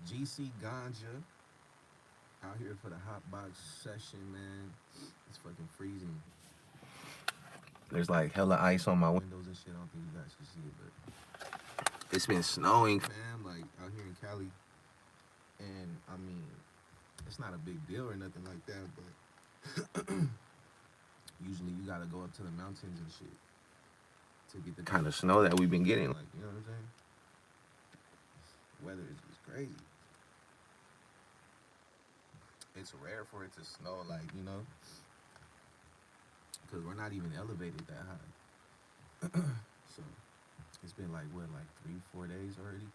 GC Ganja out here for the hot box session, man. It's fucking freezing. There's like hella ice on my windows and shit. I don't think you guys can see it, but it's been snowing, fam, like out here in Cali. And I mean, it's not a big deal or nothing like that, but usually you gotta go up to the mountains and shit to get the kind of snow that we've been getting. Like, you know what I'm saying? Weather is just crazy. It's rare for it to snow, like, because we're not even elevated that high. So it's been like what, like 3, 4 days already.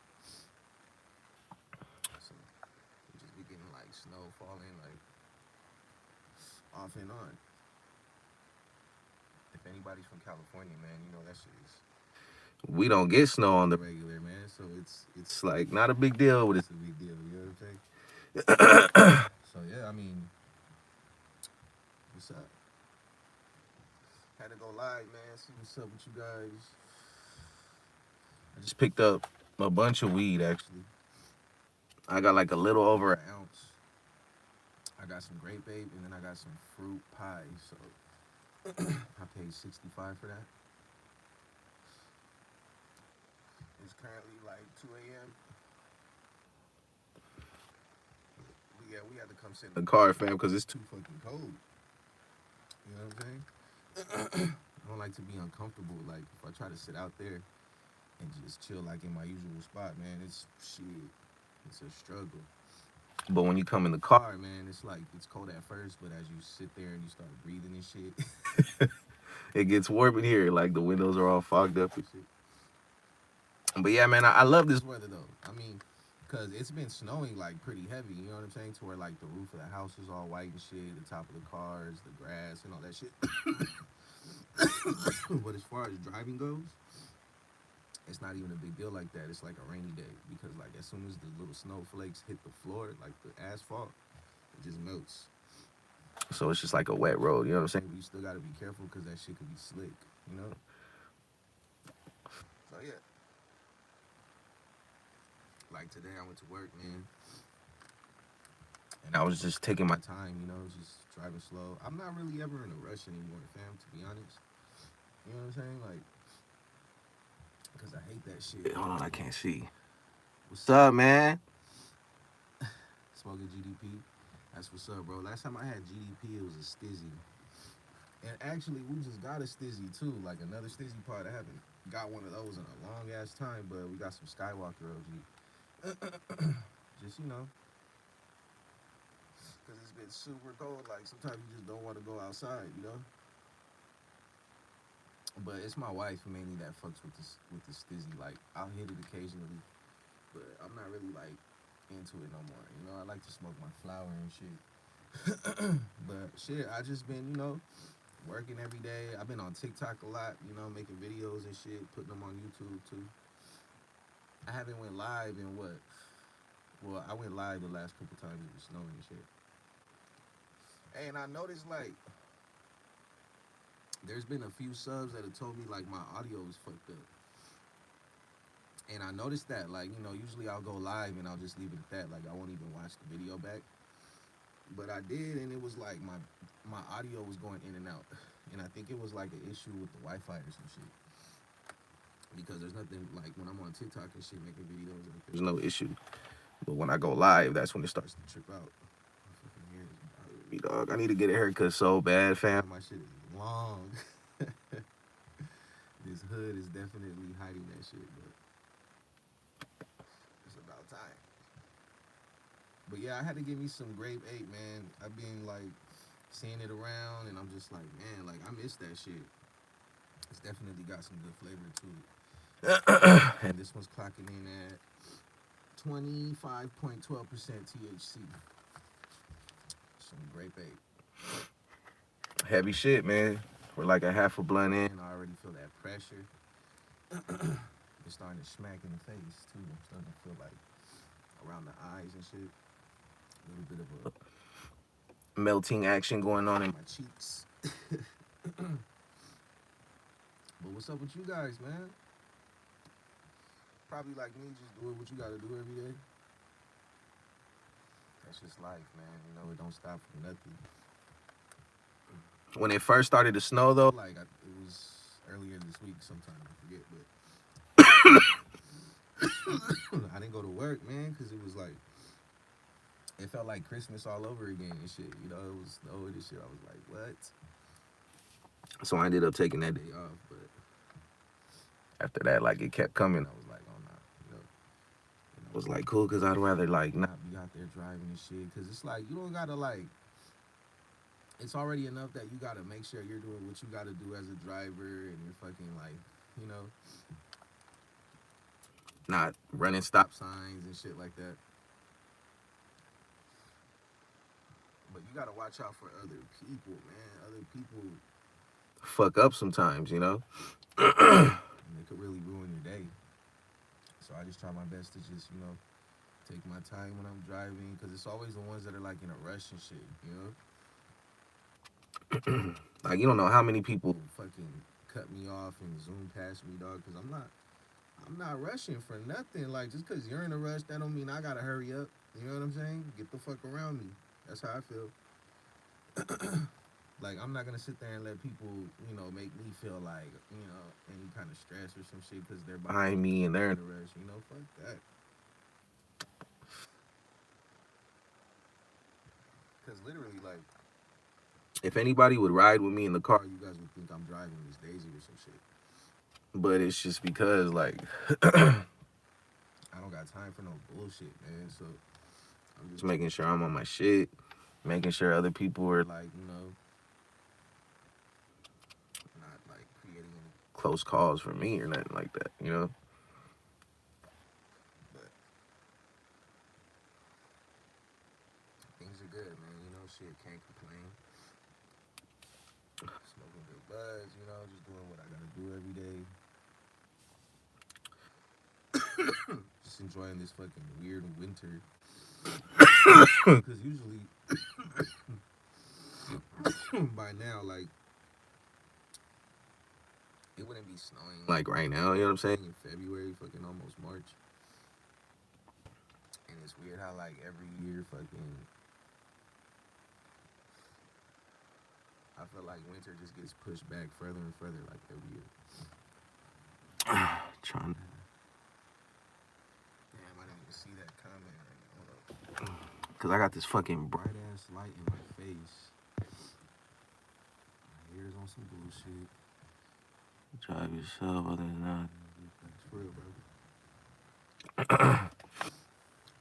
So we just be getting like snow falling like off and on. If anybody's from California, man, you know that shit is. We don't get snow on the regular, man. So it's like not a big deal, but it's a big deal. You know what I'm saying? So yeah, I mean, what's up? Had to go live, man. See what's up with you guys. I just picked up a bunch of weed actually. I got like a little over an ounce. I got some Grape Ape and then I got some fruit pie. So I paid 65 for that. It's currently like 2 a.m. But yeah, we had to come sit in the car, fam, because it's too fucking cold. You know what I'm saying? I don't like to be uncomfortable. Like if I try to sit out there and just chill like in my usual spot, man, it's shit. It's a struggle. But when you come in the car, man, it's like it's cold at first, but as you sit there and you start breathing and shit, it gets warm in here. Like the windows are all fogged up and shit. But yeah, man, I love this weather though. I mean, cause it's been snowing like pretty heavy. You know what I'm saying? To where like the roof of the house is all white and shit, the top of the cars, the grass, and all that shit. But as far as driving goes, it's not even a big deal like that. It's like a rainy day because like as soon as the little snowflakes hit the floor, like the asphalt, it just melts. So it's just like a wet road. You know what I'm saying? But you still gotta be careful because that shit could be slick. You know? So yeah, like today I went to work, man, and I was just taking my time. Just driving slow. I'm not really ever in a rush anymore, fam. To be honest, you know what I'm saying? Like, cause I hate that shit. Hold on, I can't see. What's up, man? Smoking GDP. That's what's up, bro. Last time I had GDP, it was a stizzy. And actually, we just got a stizzy too, like another stizzy pod. I haven't got one of those in a long ass time, but we got some Skywalker OG. Just because it's been super cold. Like sometimes you just don't want to go outside. But it's my wife mainly that fucks with the stizzy. Like I'll hit it occasionally, but I'm not really like into it no more. I like to smoke my flower and shit. But shit, I just been working every day. I've been on TikTok a lot, making videos and shit, putting them on YouTube too. I haven't went live in what? Well, I went live the last couple times it was snowing and shit. Hey, and I noticed like there's been a few subs that have told me like my audio is fucked up. And I noticed that like, usually I'll go live and I'll just leave it at that. Like I won't even watch the video back. But I did, and it was like my audio was going in and out. And I think it was like an issue with the Wi-Fi or some shit. Because there's nothing like when I'm on TikTok and shit making videos, like, there's no issue. But when I go live, that's when it starts to trip out. Me, dog. I need to get a haircut so bad, fam. My shit is long. This hood is definitely hiding that shit, but it's about time. But yeah, I had to give me some Grape Ape, man. I've been like seeing it around, and I'm just like, man, like I miss that shit. It's definitely got some good flavor to it. And this one's clocking in at 25.12% THC. Some Grape Ape. Heavy shit, man. We're like a half a blunt in. I already feel that pressure. It's starting to smack in the face too. I'm starting to feel like around the eyes and shit. A little bit of a melting action going on in my cheeks. But what's up with you guys, man? Probably like me, just doing what you gotta do every day. just life, man. You know, it don't stop for nothing. When it first started to snow, though, like it was earlier this week. Sometime I forget, but I didn't go to work, man, because it was like it felt like Christmas all over again and shit. You know, it was snow and shit. I was like, what? So I ended up taking that day off, but after that, like it kept coming. I was like, oh no, you know. And I was like, cool, because I'd rather like not be out there driving and shit, because it's like you don't gotta like. It's already enough that you gotta make sure you're doing what you gotta do as a driver, and you're fucking like, you know, not running stop signs and shit like that. But you gotta watch out for other people, man. Other people fuck up sometimes, you know. And it could really ruin your day. So I just try my best to just, you know, take my time when I'm driving, because it's always the ones that are like in a rush and shit, you know. Like you don't know how many people fucking cut me off and zoom past me, dog. Because I'm not rushing for nothing. Like just because you're in a rush, that don't mean I gotta hurry up. You know what I'm saying? Get the fuck around me. That's how I feel. Like I'm not gonna sit there and let people, you know, make me feel like, you know, any kind of stress or some shit because they're behind me and they're in a rush. You know, fuck that. Because literally, like, if anybody would ride with me in the car, you guys would think I'm driving Miss Daisy or some shit. But it's just because, like, I don't got time for no bullshit, man. So I'm just making sure I'm on my shit, making sure other people are like, you know, not like creating any close calls for me or nothing like that, you know. But things are good, man. You know, shit, can't complain. Smoking good buds, you know, just doing what I gotta do every day. Just enjoying this fucking weird winter. Because usually by now, like, it wouldn't be snowing like right now, you know what I'm saying? In February, fucking almost March. And it's weird how like every year fucking I feel like winter just gets pushed back further and further like every year. Trying to damn, I didn't even see that comment right now. Hold up. Cause I got this fucking bright ass light in my face. My ears on some bullshit. Drive yourself other than that. That's for real, bro.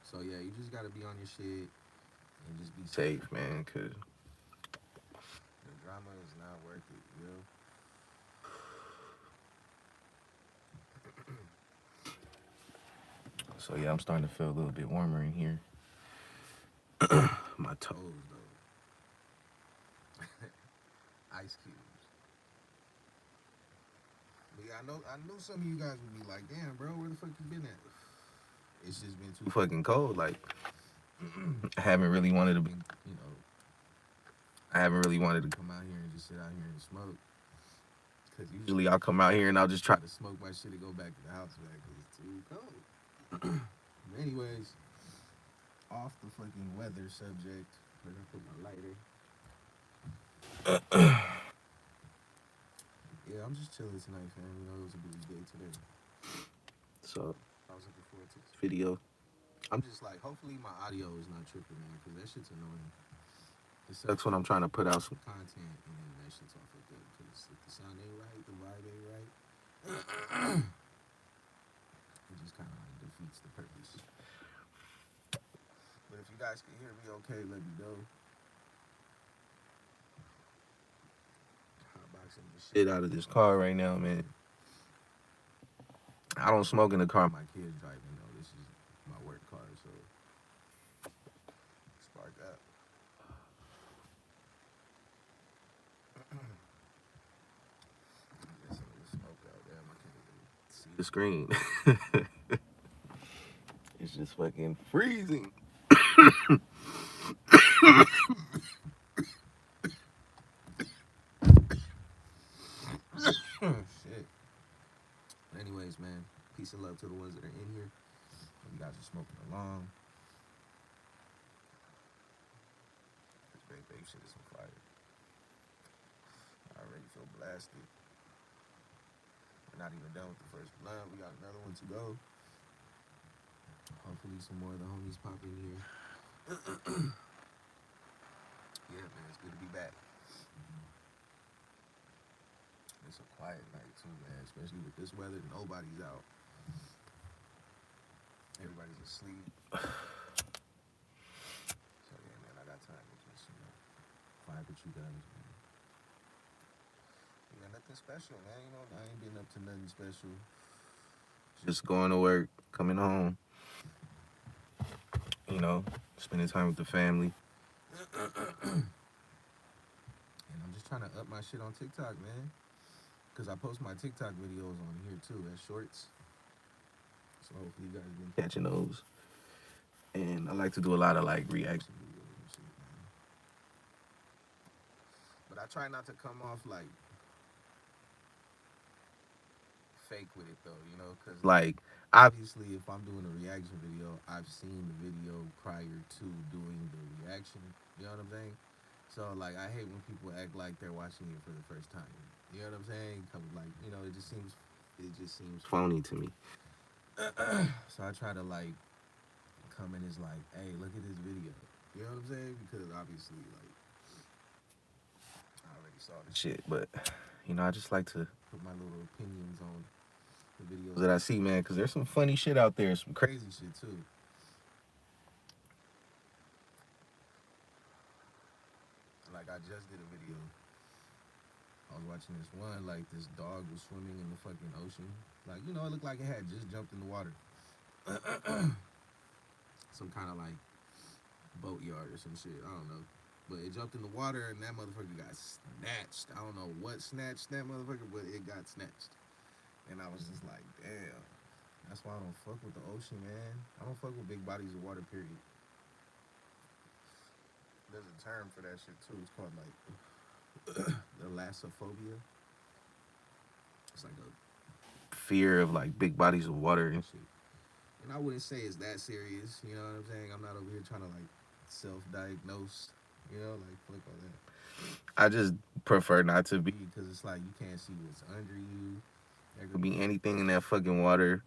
So yeah, you just gotta be on your shit and just be safe, man, cause the drama is not worth it, you know? So yeah, I'm starting to feel a little bit warmer in here. My toes though. Ice cubes. But yeah, I know some of you guys would be like, damn bro, where the fuck you been at? It's just been too fucking cold. Like I haven't really wanted to be, you know, I haven't really wanted to come out here and just sit out here and smoke. Cause usually I'll come out here and I'll just try to smoke my shit and go back to the house, man, cause it's too cold. But anyways, off the fucking weather subject, where did I put my lighter? Yeah, I'm just chilling tonight, fam. You know, it was a busy day today. So I was looking forward to this video. I'm just like, hopefully my audio is not tripping, man, because that shit's annoying. It sucks when I'm trying to put out some content and then that shit's off like that. Because if the sound ain't right, the vibe ain't right, it just kind of like defeats the purpose. But if you guys can hear me okay, let me know. Hotboxing the shit out of this car right now, man. I don't smoke in the car my kids driving, though. This is my work car, so spark up. Get some of the smoke out. Damn, I can't even see the screen. It's just fucking freezing. Shit. Anyways, man, peace and love to the ones that are in here. You guys are smoking along. Ape shit is some fire. I already feel blasted. We're not even done with the first blunt. We got another one to go. Hopefully some more of the homies pop in here. Yeah, man, it's good to be back. It's a quiet night too, man. Especially with this weather, nobody's out. Everybody's asleep. So yeah, man, I got time to just vibe with you guys, man. Yeah, nothing special, man. You know, I ain't been up to nothing special. Just going to work, coming home. You know, spending time with the family. And I'm just trying to up my shit on TikTok, man. Cause I post my TikTok videos on here too as shorts. So hopefully you guys been catching those. And I like to do a lot of like reaction videos and shit, man. But I try not to come off like fake with it though, you know, cause like obviously if I'm doing a reaction video, I've seen the video prior to doing the reaction. You know what I'm saying? So like I hate when people act like they're watching it for the first time. You know what I'm saying? Like, you know, it just seems phony to me. So I try to like come in as like, hey, look at this video. You know what I'm saying? Because obviously like I already saw the shit, but you know, I just like to put my little opinions on the videos that I see, man, because there's some funny shit out there, some crazy shit too. Like I just did a video. I was watching this one, like this dog was swimming in the fucking ocean. Like, you know, it looked like it had just jumped in the water. Some kind of like boatyard or some shit. I don't know. But it jumped in the water and that motherfucker got snatched. I don't know what snatched that motherfucker, but it got snatched. And I was just like, damn. That's why I don't fuck with the ocean, man. I don't fuck with big bodies of water, period. There's a term for that shit too. It's called like thalassophobia. It's like a fear of like big bodies of water and shit. And I wouldn't say it's that serious. You know what I'm saying? I'm not over here trying to like self-diagnose. You know, like fuck all that. I just prefer not to be because it's like you can't see what's under you. There could be anything in that fucking water.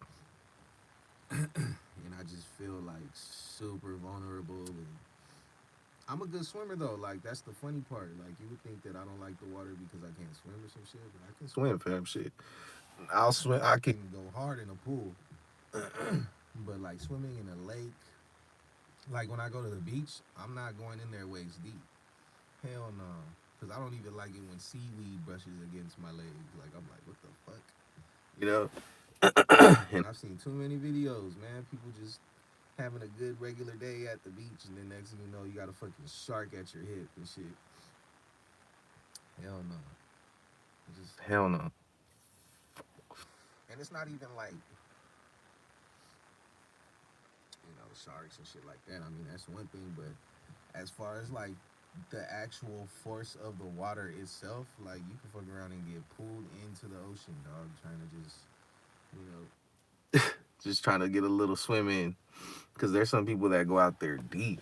And I just feel like super vulnerable. And I'm a good swimmer though. Like that's the funny part. Like you would think that I don't like the water because I can't swim or some shit, but I can swim, fam. Shit, I'll swim. I can go hard in a pool, but like swimming in a lake, like when I go to the beach, I'm not going in there waist deep. Hell no, because I don't even like it when seaweed brushes against my legs. Like I'm like, what the fuck, you know? And I've seen too many videos, man. People just having a good regular day at the beach, and then next thing you know, you got a fucking shark at your hip and shit. Hell no. Just hell no. And it's not even like, you know, sharks and shit like that. I mean, that's one thing, but as far as like the actual force of the water itself, like you can fuck around and get pulled into the ocean, dog, trying to just, you know, just trying to get a little swim in. Because there's some people that go out there deep.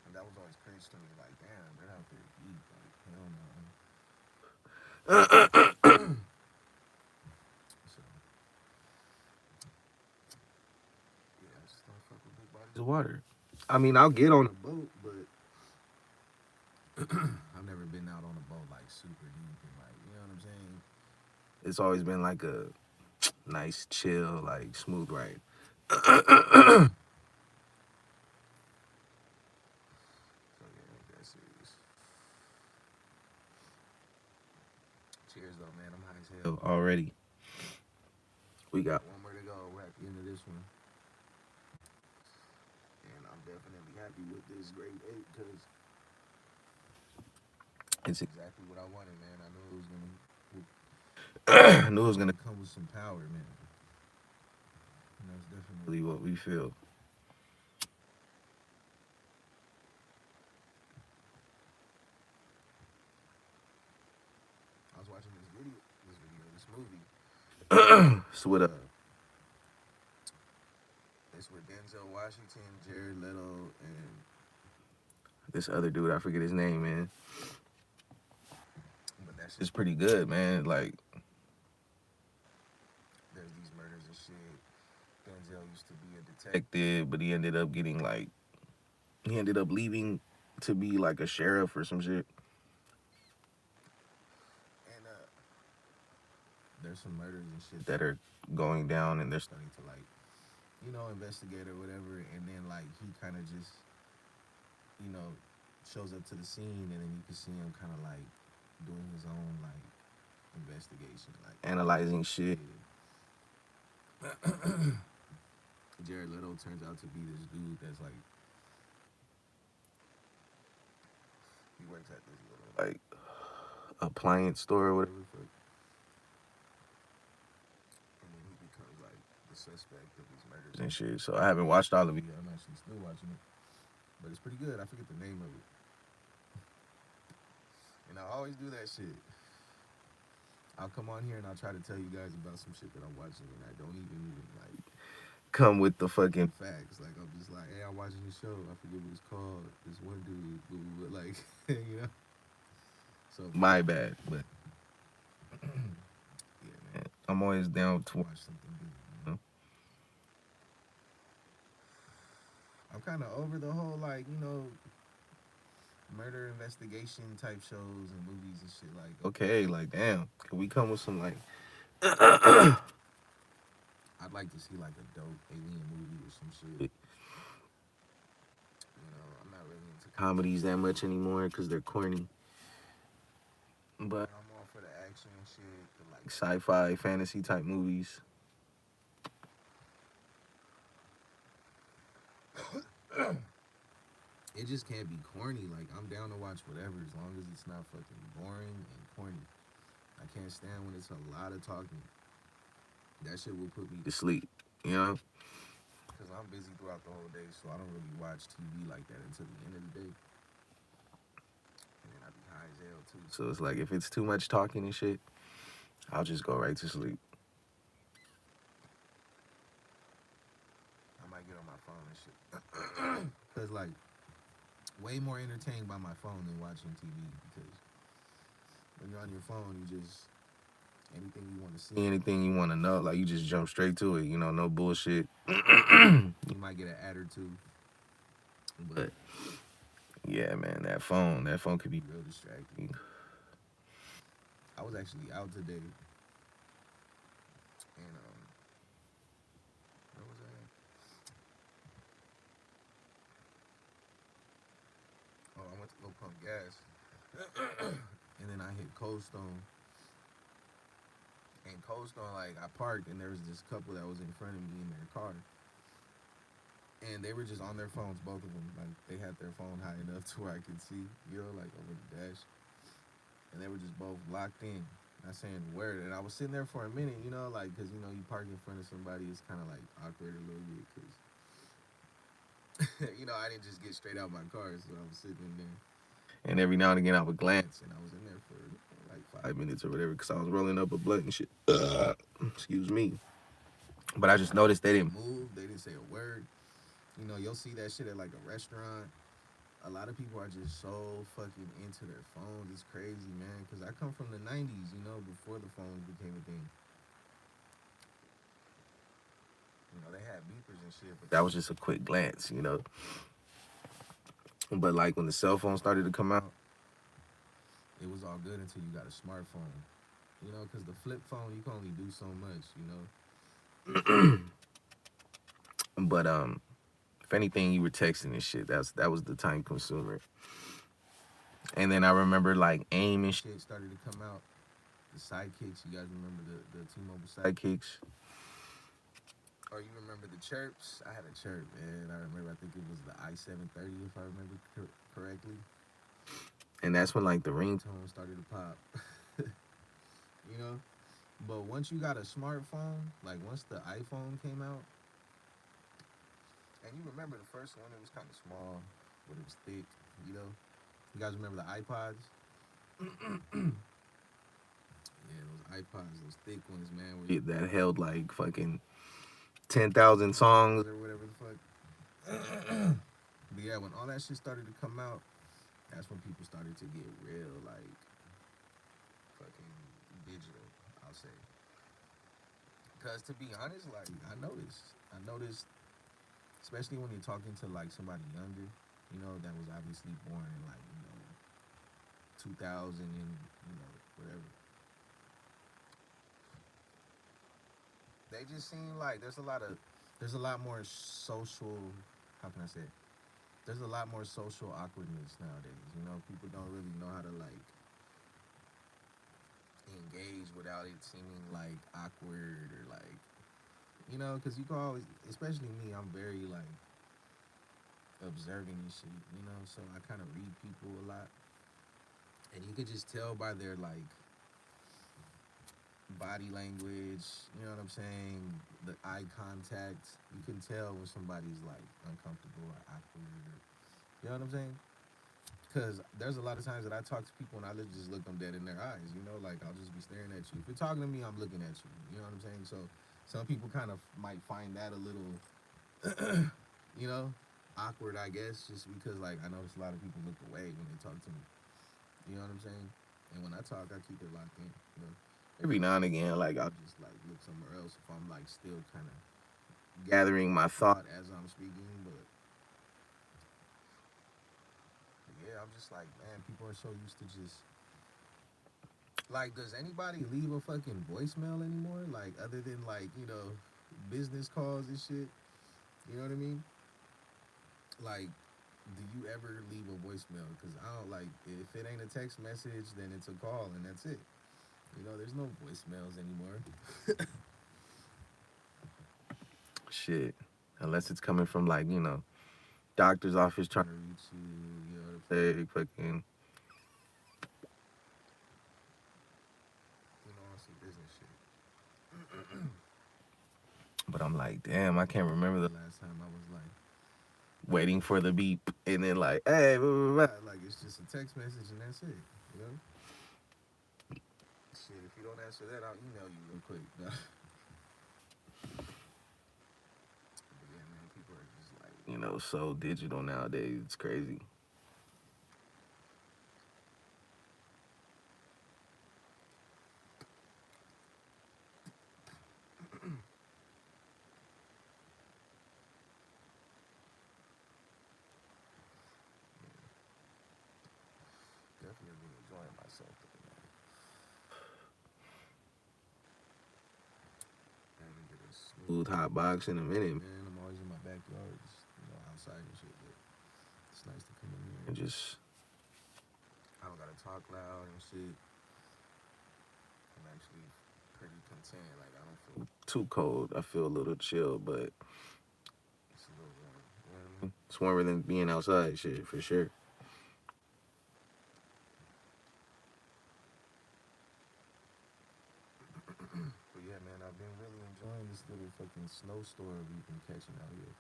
And that was always crazy to me. Like, damn, they're out there deep. Like, hell no. So, yeah, I just don't fuck with big bodies of water. I mean, I'll get on a boat, but I've never been out on a boat like super deep and like, you know what I'm saying? It's always been like a nice, chill, like smooth ride. So yeah, that's serious. Cheers though, man. I'm high as hell already. We got one more to go. We're at the end of this one. And I'm definitely happy with this Grape Ape because it's exactly what I wanted, man. I knew it was gonna I knew it was gonna come with some power, man. And that's definitely what we feel. I was watching this movie. It's with it's with Denzel Washington, Jared Leto, and this other dude, I forget his name, man. But that shit's pretty good, man. Like, there's these murders and shit. Denzel used to be a detective, but he ended up leaving to be like a sheriff or some shit. And there's some murders and shit that are going down, and they're starting to like, investigate or whatever. And then like he kind of just, you know, shows up to the scene, and then you can see him kind of like doing his own like investigation, like analyzing shit. Jared Leto turns out to be this dude that's like he works at this little like appliance store or whatever. And then he becomes like the suspect of these murders and shit. So I haven't watched all of it. I'm actually still watching it, but it's pretty good. I forget the name of it. And I always do that shit. I'll come on here and I'll try to tell you guys about some shit that I'm watching, and I don't even like come with the fucking facts. Like I'm just like, hey, I'm watching this show. I forget what it's called. This one dude, blah, blah, blah, like So my bad, but yeah, man, I'm always down to watch something good. I'm kind of over the whole like murder investigation type shows and movies and shit. Like, okay, like damn, can we come with some like? I'd like to see like a dope alien movie or some shit. I'm not really into comedies that much anymore because they're corny. But I'm all for the action and shit, the like sci-fi, fantasy type movies. It just can't be corny. Like I'm down to watch whatever as long as it's not fucking boring and corny. I can't stand when it's a lot of talking. That shit will put me to sleep, you know? Because I'm busy throughout the whole day, so I don't really watch TV like that until the end of the day. And then I be high as hell too. So it's like if it's too much talking and shit, I'll just go right to sleep. I might get on my phone and shit. Because like way more entertained by my phone than watching TV, because when you're on your phone, you just anything you want to see, anything you want to know, like you just jump straight to it. No bullshit. You might get an ad or two, but yeah, man, that phone could be real distracting. I was actually out today, and where was I at? Oh, I went to go pump gas, and then I hit Cold Stone. And Cold Stone, like I parked, and there was this couple that was in front of me in their car, and they were just on their phones, both of them. Like they had their phone high enough to where I could see, like over the dash, and they were just both locked in, not saying a word. And I was sitting there for a minute, like because you park in front of somebody, it's kind of like awkward a little bit because I didn't just get straight out my car, so I was sitting in there, and every now and again I would glance, and I was in there for like 5 minutes or whatever because I was rolling up a blunt and shit. Excuse me. But I just noticed they didn't move, they didn't say a word. You'll see that shit at like a restaurant. A lot of people are just so fucking into their phones. It's crazy, man. Because I come from the 90s, before the phones became a thing. They had beepers and shit, but that was just a quick glance. But like when the cell phone started to come out, it was all good until you got a smartphone. Because the flip phone, you can only do so much. But if anything, you were texting and shit. That was the time consumer. And then I remember like AIM and shit started to come out. The sidekicks, you guys remember the T-Mobile sidekicks? Or you remember the chirps? I had a chirp, man. I remember, I think it was the i730, if I remember correctly. And that's when like the ringtone started to pop. you know? But once you got a smartphone, like once the iPhone came out, and you remember the first one, it was kind of small, but it was thick, You guys remember the iPods? Yeah, those iPods, those thick ones, man, that held like fucking 10,000 songs or whatever the fuck. But yeah, when all that shit started to come out, That's when people started to get real, like, fucking digital, I'll say. Because to be honest, like, I noticed, especially when you're talking to, like, somebody younger, that was obviously born in, like, 2000 and, whatever. They just seem like there's a lot more social, how can I say it? There's a lot more social awkwardness nowadays. People don't really know how to, like, engage without it seeming like awkward or like, because you can always, especially me, I'm very like observing and shit, so I kind of read people a lot, and you could just tell by their like body language, you know what I'm saying, the eye contact. You can tell when somebody's like uncomfortable or awkward, or, you know what I'm saying? Because there's a lot of times that I talk to people and I just look them dead in their eyes, like I'll just be staring at you. If you're talking to me, I'm looking at you. You know what I'm saying? So some people kind of might find that a little, you know, awkward, I guess, just because like I notice a lot of people look away when they talk to me. You know what I'm saying? And when I talk, I keep it locked in. Every now and again, like I'll just like look somewhere else if I'm like still kind of gathering my thought as I'm speaking. But yeah, I'm just like, man, people are so used to just like, does anybody leave a fucking voicemail anymore? Like, other than like, business calls and shit. You know what I mean? Like, do you ever leave a voicemail? Because I don't like, if it ain't a text message, then it's a call and that's it. There's no voicemails anymore. Shit. Unless it's coming from like, doctor's office trying to reach you, you know what I'm saying? Fucking, on some business shit. But I'm like, damn, I can't remember the last time I was like waiting for the beep and then like, hey, blah, blah, blah. Like it's just a text message and that's it, you know? Shit, if you don't answer that, I'll email you real quick. But yeah, man, people are just like, so digital nowadays. It's crazy. Definitely enjoying myself. I haven't get a smooth hot box in a minute, man. I'm always in my backyard, just, outside and shit. But it's nice to come in here and just, I don't gotta talk loud and shit. I'm actually pretty content. Like I don't feel too cold. I feel a little chill, but it's a little warm. You know what I mean? It's warmer than being outside, shit, for sure. But yeah, man, I've been really enjoying this little fucking snowstorm we've been catching out here.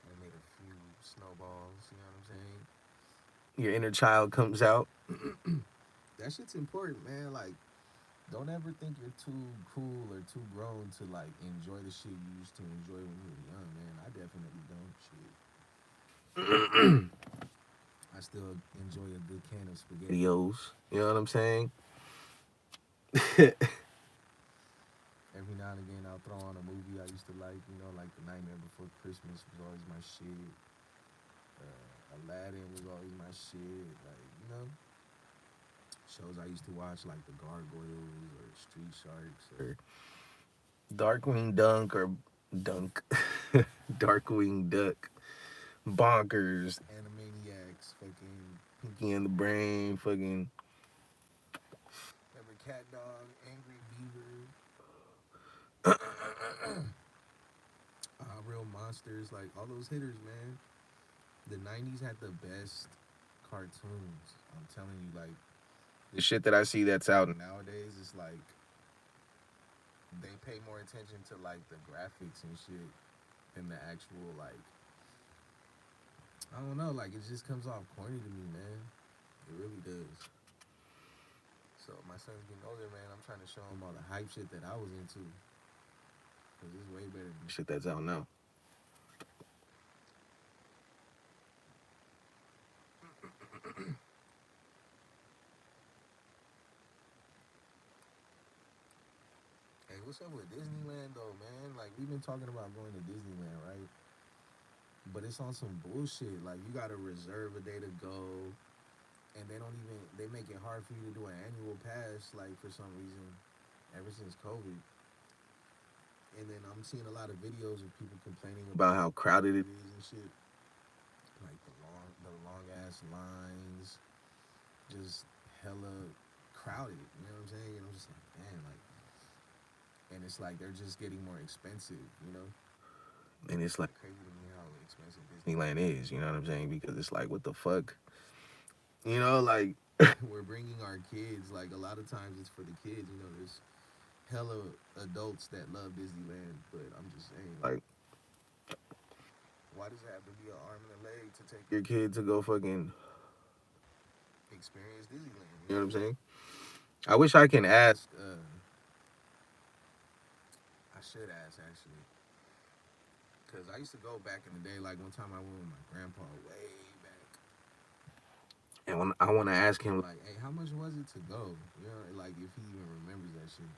I made a few snowballs. You know what I'm saying? Your inner child comes out. That shit's important, man. Like, don't ever think you're too cool or too grown to like enjoy the shit you used to enjoy when you were young, man. I definitely don't. Shit. I still enjoy a good can of spaghettios. You know what I'm saying? Every now and again, I'll throw on a movie I used to like The Nightmare Before Christmas was always my shit. Aladdin was always my shit. Like, shows I used to watch like The Gargoyles or Street Sharks or Darkwing Dunk or Dunk, Darkwing Duck, Bonkers, Animaniacs, fucking Pinky and the Brain, fucking remember Cat Dog, Angry Beaver, Real Monsters, like all those hitters, man. The '90s had the best cartoons. I'm telling you, like the shit that I see that's out nowadays is like they pay more attention to like the graphics and shit than the actual like I don't know, like it just comes off corny to me, man. It really does. So my son's getting older, man. I'm trying to show him all the hype shit that I was into, cause it's way better than shit that's out now. what's up with Disneyland though, man? Like we've been talking about going to Disneyland, right? But it's on some bullshit. Like you gotta reserve a day to go, and they make it hard for you to do an annual pass. Like for some reason, ever since COVID. And then I'm seeing a lot of videos of people complaining about how crowded it is and shit. Like the long ass lines, just hella crowded. You know what I'm saying? And I'm just like, man, like, and it's like they're just getting more expensive, you know. And it's like crazy to me how expensive Disneyland is. You know what I'm saying? Because it's like, what the fuck, you know, like we're bringing our kids. Like a lot of times it's for the kids. You know, there's hella adults that love Disneyland, but I'm just saying, like, why does it have to be an arm and a leg to take your kid to go fucking experience Disneyland? You know what I'm saying? I wish I can ask. I should ask actually, cause I used to go back in the day. Like one time I went with my grandpa way back, and when I want to ask him like, hey, how much was it to go? You know, like if he even remembers that shit.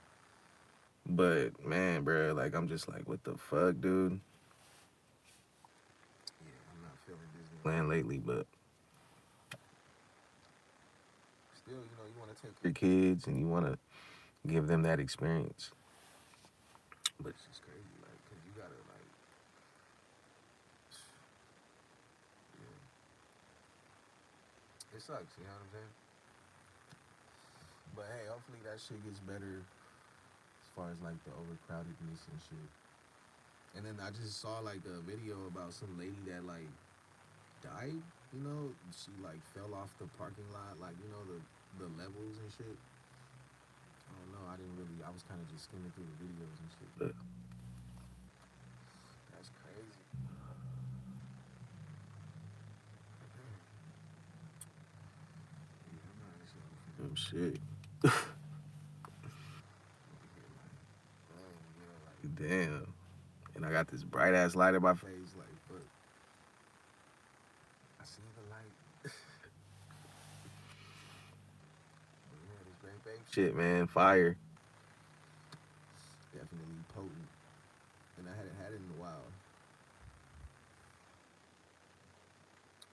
But man, bro, like I'm just like, what the fuck, dude? Yeah, I'm not feeling Disneyland lately, but still, you know, you want to take your kids and you want to give them that experience. But it's just crazy, like, cause you gotta like, yeah, it sucks. You know what I'm saying? But hey, hopefully that shit gets better as far as like the overcrowdedness and shit. And then I just saw like a video about some lady that like died. You know, she like fell off the parking lot, like you know the levels and shit. I don't know. I didn't really. I was kind of just skimming through the videos and shit. But that's crazy. Yeah, I'm shit. Damn. And I got this bright ass light in my face, like, but I see the light. But yeah, this Grape Ape shit, man, fire. Definitely potent. And I hadn't had it in a while.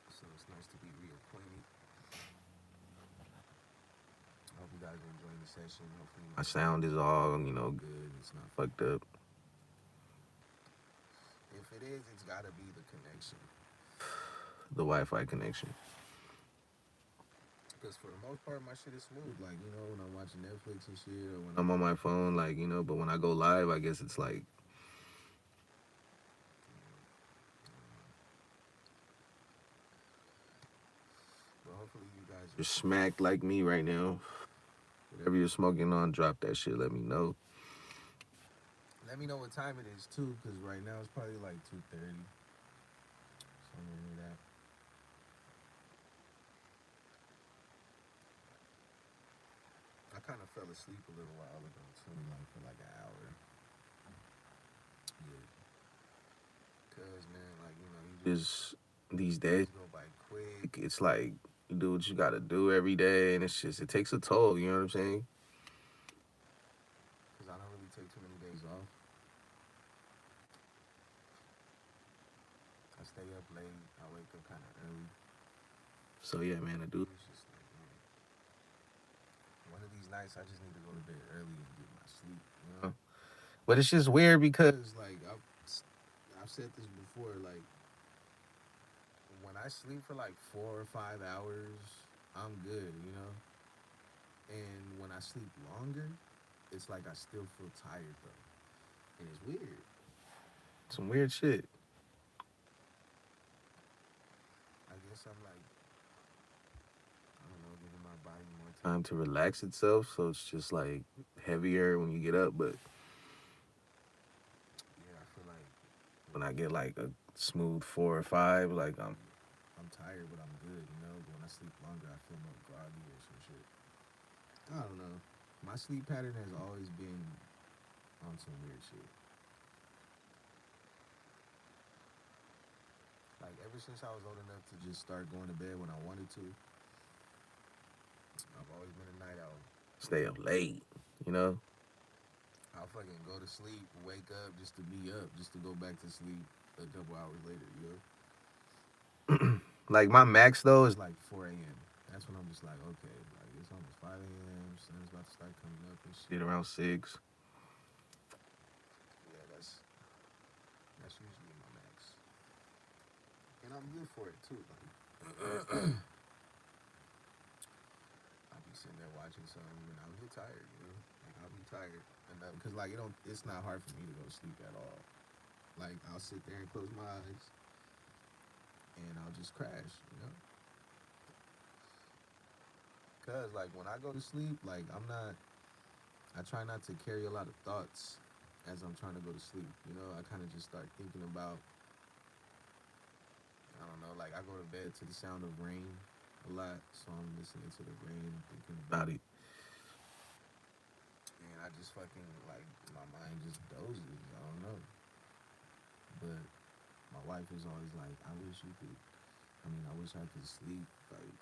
So it's nice to be reacquainted. I hope you guys are enjoying the session. Hopefully my sound is all, you know, good. It's not fucked up. If it is, it's gotta be the connection. The Wi-Fi connection. Because for the most part, my shit is smooth. Like, you know, when I'm watching Netflix and shit, or when I'm on my phone, like, you know, but when I go live, I guess it's like, well, hopefully you guys are smacked like me right now. Whatever you're smoking on, drop that shit. Let me know. Let me know what time it is too, because right now it's probably like 2:30. Somewhere near that. I kind of fell asleep a little while ago too, like for like an hour. Yeah, cause man, like you know, you just these days go by quick. It's like you do what you gotta do every day, and it's just it takes a toll. You know what I'm saying? Cause I don't really take too many days off. I stay up late. I wake up kind of early. So yeah, man, I do. It's just like man, one of these nights I just need to go to bed early and get my sleep. You know. But it's just weird because like I've said this before. Like when I sleep for like 4 or 5 hours, I'm good. You know. And when I sleep longer, it's like I still feel tired though, and it's weird. Some weird shit. I guess I'm like I don't know, giving my body more time to relax itself, so it's just like heavier when you get up. But yeah, I feel like when I get like a smooth 4 or 5, like I'm tired, but I'm good, you know. But when I sleep longer, I feel more groggy or some shit. I don't know. My sleep pattern has always been on some weird shit. Like ever since I was old enough to just start going to bed when I wanted to, I've always been a night owl. Stay up late, you know. I'll fucking go to sleep, wake up just to be up, just to go back to sleep a couple hours later, you know? Like my max though is like 4 a.m. That's when I'm just like, okay, like it's almost 5 a.m. Sun's about to start coming up and shit around 6. Yeah, that's usually my max. And I'm good for it too. Like I'll be sitting there watching something and I'll get tired, you know? Like I'll be tired. And because like it's not hard for me to go to sleep at all. Like I'll sit there and close my eyes and I'll just crash, you know? Cause like when I go to sleep, like I try not to carry a lot of thoughts as I'm trying to go to sleep. You know, I kind of just start thinking about, I don't know, like I go to bed to the sound of rain a lot, so I'm listening to the rain, thinking about it, and I just fucking like my mind just dozes. I don't know, but my wife is always like, I wish you could. I mean, I wish I could sleep, like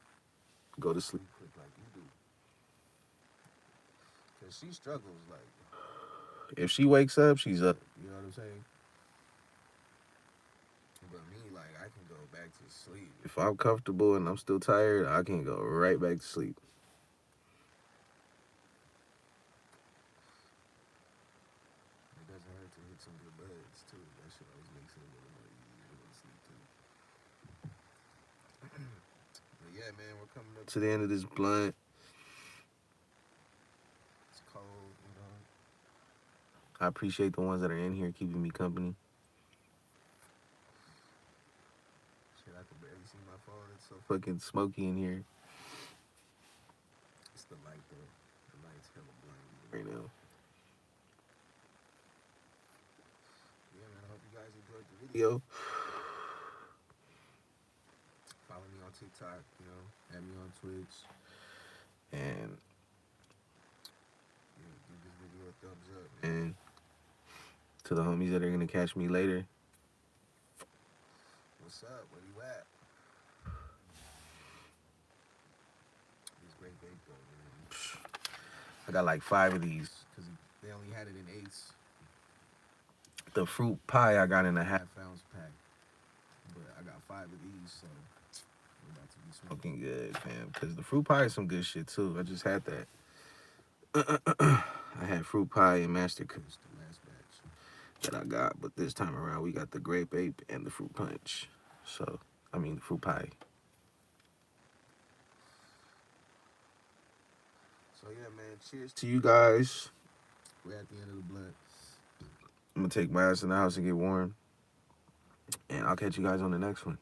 go to sleep quick like you do, cause she struggles. Like if she wakes up, she's up. You know what I'm saying? But me, like, I can go back to sleep. If I'm comfortable and I'm still tired, I can go right back to sleep. It doesn't hurt to hit some good buds, too. That shit always makes it a little more easier to go to sleep, too. But yeah, man, we're coming up to the end of this blunt. It's cold, you know. I appreciate the ones that are in here keeping me company. Shit, I can barely see my phone. It's so fucking smoky in here. It's the light, though. The light's hella blinding right now. Yeah, man, I hope you guys enjoyed the video. Follow me on TikTok, you know, add me on Twitch, and give this video a thumbs up. And to the homies that are gonna catch me later, what's up? Where you at? This Grape Ape though, man. I got like 5 of these because they only had it in eighths. The fruit pie I got in a half-ounce pack, but I got 5 of these, so we're about to be smoking good, fam. Because the fruit pie is some good shit too. I just had that. I had fruit pie and master kush the last batch that I got, but this time around we got the grape ape and the fruit punch. So I mean the fruit pie. So yeah, man. Cheers to you guys. We're at the end of the blunt. I'm gonna take my ass in the house and get warm, and I'll catch you guys on the next one.